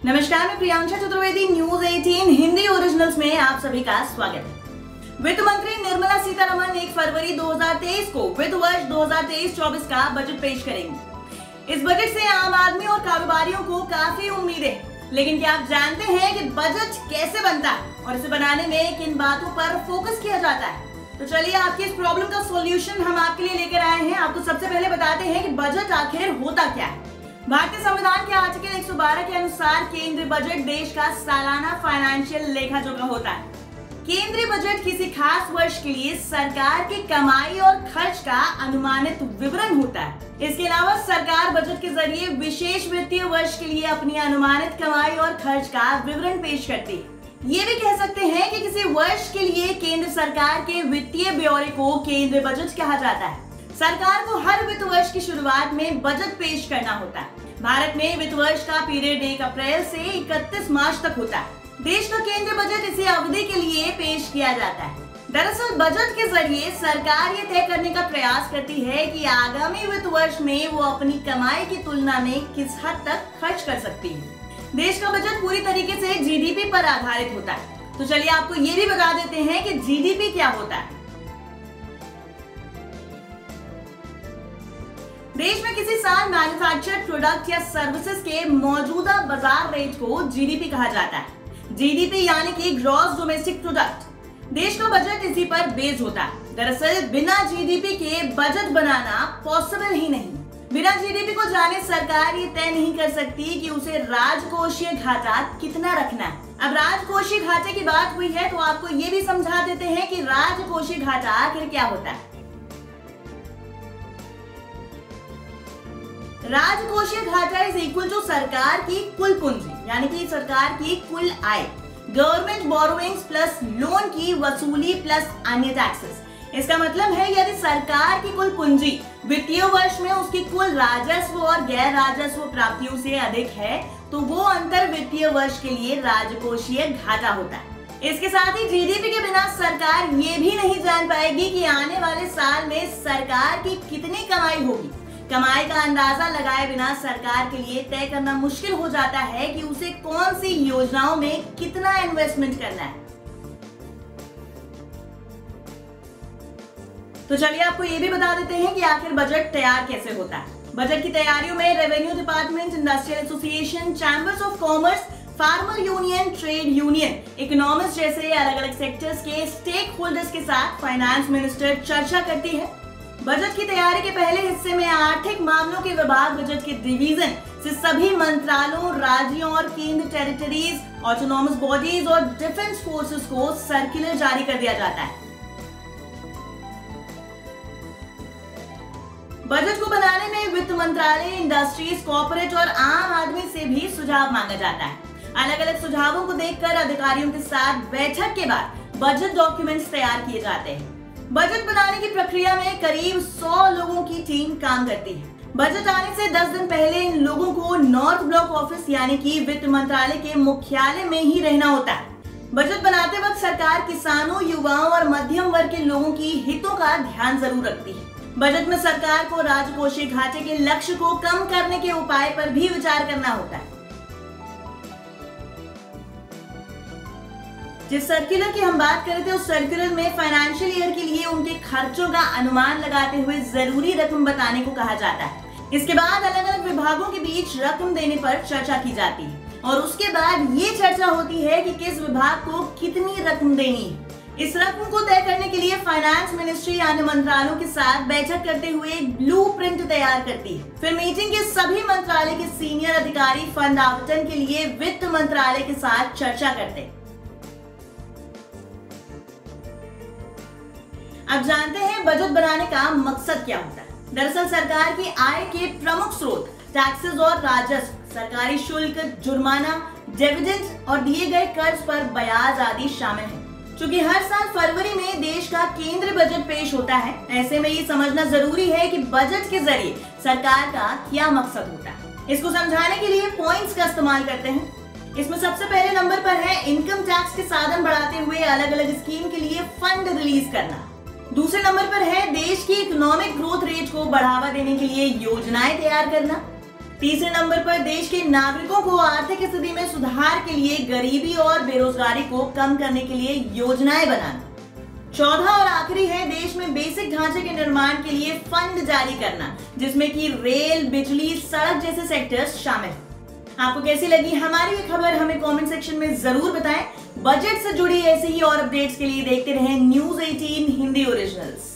नमस्कार, मैं Priyansha Chaturvedi, news 18 Hindi originals में आप सभी का स्वागत है। वित्त मंत्री निर्मला सीतारमण 1 फरवरी 2023 को वित्त वर्ष 2023-24 का बजट पेश करेंगी। इस बजट से आम आदमी और कारोबारियों को काफी उम्मीद है, लेकिन क्या आप जानते हैं कि बजट कैसे बनता है और इसे बनाने में किन बातों पर फोकस किया जाता है? तो चलिए आपकी इस प्रॉब्लम का सॉल्यूशन हम आपके लिए लेकर आए हैं। आपको सबसे पहले बताते हैं कि बजट आखिर होता क्या है। भारतीय संविधान के आर्टिकल 112 के अनुसार केंद्रीय बजट देश का सालाना फाइनेंशियल लेखा जोखा होता है। केंद्रीय बजट किसी खास वर्ष के लिए सरकार की कमाई और खर्च का अनुमानित विवरण होता है। इसके अलावा सरकार बजट के जरिए विशेष वित्तीय वर्ष के लिए अपनी अनुमानित कमाई और खर्च का विवरण पेश करती है। ये भी कह सकते हैं कि किसी वर्ष के लिए केंद्र सरकार के वित्तीय ब्यौरे को केंद्रीय बजट कहा जाता है। सरकार को हर वित्त वर्ष की शुरुआत में बजट पेश करना होता है। भारत में वित्त वर्ष का पीरियड 1 अप्रैल से 31 मार्च तक होता है। देश का केंद्रीय बजट इसी अवधि के लिए पेश किया जाता है। दरअसल बजट के जरिए सरकार ये तय करने का प्रयास करती है कि आगामी वित्त वर्ष में वो अपनी कमाई की तुलना में किस हद तक खर्च कर सकती है। देश का बजट पूरी तरीके से जीडीपी पर आधारित होता है। तो चलिए आपको ये भी बता देते हैं कि जीडीपी क्या होता है। देश में किसी साल मैन्युफैक्चर्ड प्रोडक्ट या सर्विसेज के मौजूदा बाजार रेट को जीडीपी कहा जाता है। जीडीपी यानी कि ग्रॉस डोमेस्टिक प्रोडक्ट। देश का बजट इसी पर बेस होता है। दरअसल बिना जीडीपी के बजट बनाना पॉसिबल ही नहीं। बिना जीडीपी को जाने सरकार ये तय नहीं कर सकती कि उसे राजकोषीय घाटा कितना रखना है। अब राजकोषीय घाटे की बात हुई है तो आपको ये भी समझा देते हैं कि राजकोषीय घाटा आखिर क्या होता है। राजकोषीय घाटा इज इक्वल टू सरकार की कुल पूंजी यानी कि सरकार की कुल आय, गवर्नमेंट बोरोइंग्स प्लस लोन की वसूली प्लस अन्य टैक्सेस। इसका मतलब है यदि सरकार की कुल पूंजी वित्तीय वर्ष में उसकी कुल राजस्व और गैर राजस्व प्राप्तियों से अधिक है तो वो अंतर वित्तीय वर्ष के लिए राजकोषीय घाटा होता है। इसके साथ ही जीडीपी के बिना सरकार ये भी नहीं जान पाएगी कि आने वाले साल में सरकार की कितनी कमाई होगी। कमाई का अंदाजा लगाए बिना सरकार के लिए तय करना मुश्किल हो जाता है कि उसे कौन सी योजनाओं में कितना इन्वेस्टमेंट करना है। तो चलिए आपको ये भी बता देते हैं कि आखिर बजट तैयार कैसे होता है। बजट की तैयारियों में revenue department, industrial association, chambers of commerce, farmer union, trade union, economist जैसे अलग अलग सेक्टर्स के स्टेक होल्डर्स के साथ फाइनेंस मिनिस्टर चर्चा करती है। बजट की तैयारी के पहले हिस्से में आर्थिक मामलों के विभाग, बजट के डिवीजन से सभी मंत्रालयों, राज्यों और केंद्र टेरिटरीज, ऑटोनॉमस बॉडीज और डिफेंस फोर्सेस को सर्कुलर जारी कर दिया जाता है। बजट को बनाने में वित्त मंत्रालय, इंडस्ट्रीज, कॉर्पोरेट और आम आदमी से भी सुझाव मांगा जाता है। अलग अलग सुझावों को देखकर अधिकारियों के साथ बैठक के बाद बजट डॉक्यूमेंट्स तैयार किए जाते हैं। बजट बनाने की प्रक्रिया में करीब 100 लोगों की टीम काम करती है। बजट आने से 10 दिन पहले इन लोगों को नॉर्थ ब्लॉक ऑफिस यानी कि वित्त मंत्रालय के मुख्यालय में ही रहना होता है। बजट बनाते वक्त सरकार किसानों, युवाओं और मध्यम वर्ग के लोगों की हितों का ध्यान जरूर रखती है। बजट में सरकार को राजकोषीय घाटे के लक्ष्य को कम करने के उपाय पर भी विचार करना होता है। जिस सर्कुलर की हम बात कर रहे थे उस सर्कुलर में फाइनेंशियल ईयर के लिए उनके खर्चों का अनुमान लगाते हुए जरूरी रकम बताने को कहा जाता है। इसके बाद अलग अलग विभागों के बीच रकम देने पर चर्चा की जाती है और उसके बाद ये चर्चा होती है कि किस विभाग को कितनी रकम देनी है। इस रकम को तय करने के लिए फाइनेंस मिनिस्ट्री अन्य मंत्रालयों के साथ बैठक करते हुए एक ब्लूप्रिंट तैयार करती है। फिर मीटिंग के सभी मंत्रालय के सीनियर अधिकारी फंड आवंटन के लिए वित्त मंत्रालय के साथ चर्चा करते हैं। अब जानते हैं बजट बनाने का मकसद क्या होता है। दरअसल सरकार की आय के प्रमुख स्रोत टैक्सेस और राजस्व, सरकारी शुल्क, जुर्माना, डिविडेंड और दिए गए कर्ज पर ब्याज आदि शामिल है। चूंकि हर साल फरवरी में देश का केंद्रीय बजट पेश होता है, ऐसे में ये समझना जरूरी है कि बजट के जरिए सरकार का क्या मकसद होता है। इसको समझाने के लिए पॉइंट्स का इस्तेमाल करते हैं। इसमें सबसे पहले नंबर पर है इनकम टैक्स के साधन बढ़ाते हुए अलग अलग स्कीम के लिए फंड रिलीज करना। दूसरे नंबर पर है देश की इकोनॉमिक ग्रोथ रेट को बढ़ावा देने के लिए योजनाएं तैयार करना। तीसरे नंबर पर देश के नागरिकों को आर्थिक स्थिति में सुधार के लिए गरीबी और बेरोजगारी को कम करने के लिए योजनाएं बनाना। चौथा और आखिरी है देश में बेसिक ढांचे के निर्माण के लिए फंड जारी करना, जिसमें कि रेल, बिजली, सड़क जैसे सेक्टर्स शामिल हैं। आपको कैसी लगी हमारी ये खबर, हमें कमेंट सेक्शन में जरूर बताएं। बजट से जुड़ी ऐसी ही और अपडेट्स के लिए देखते रहें न्यूज़ 18 हिंदी ओरिजिनल्स।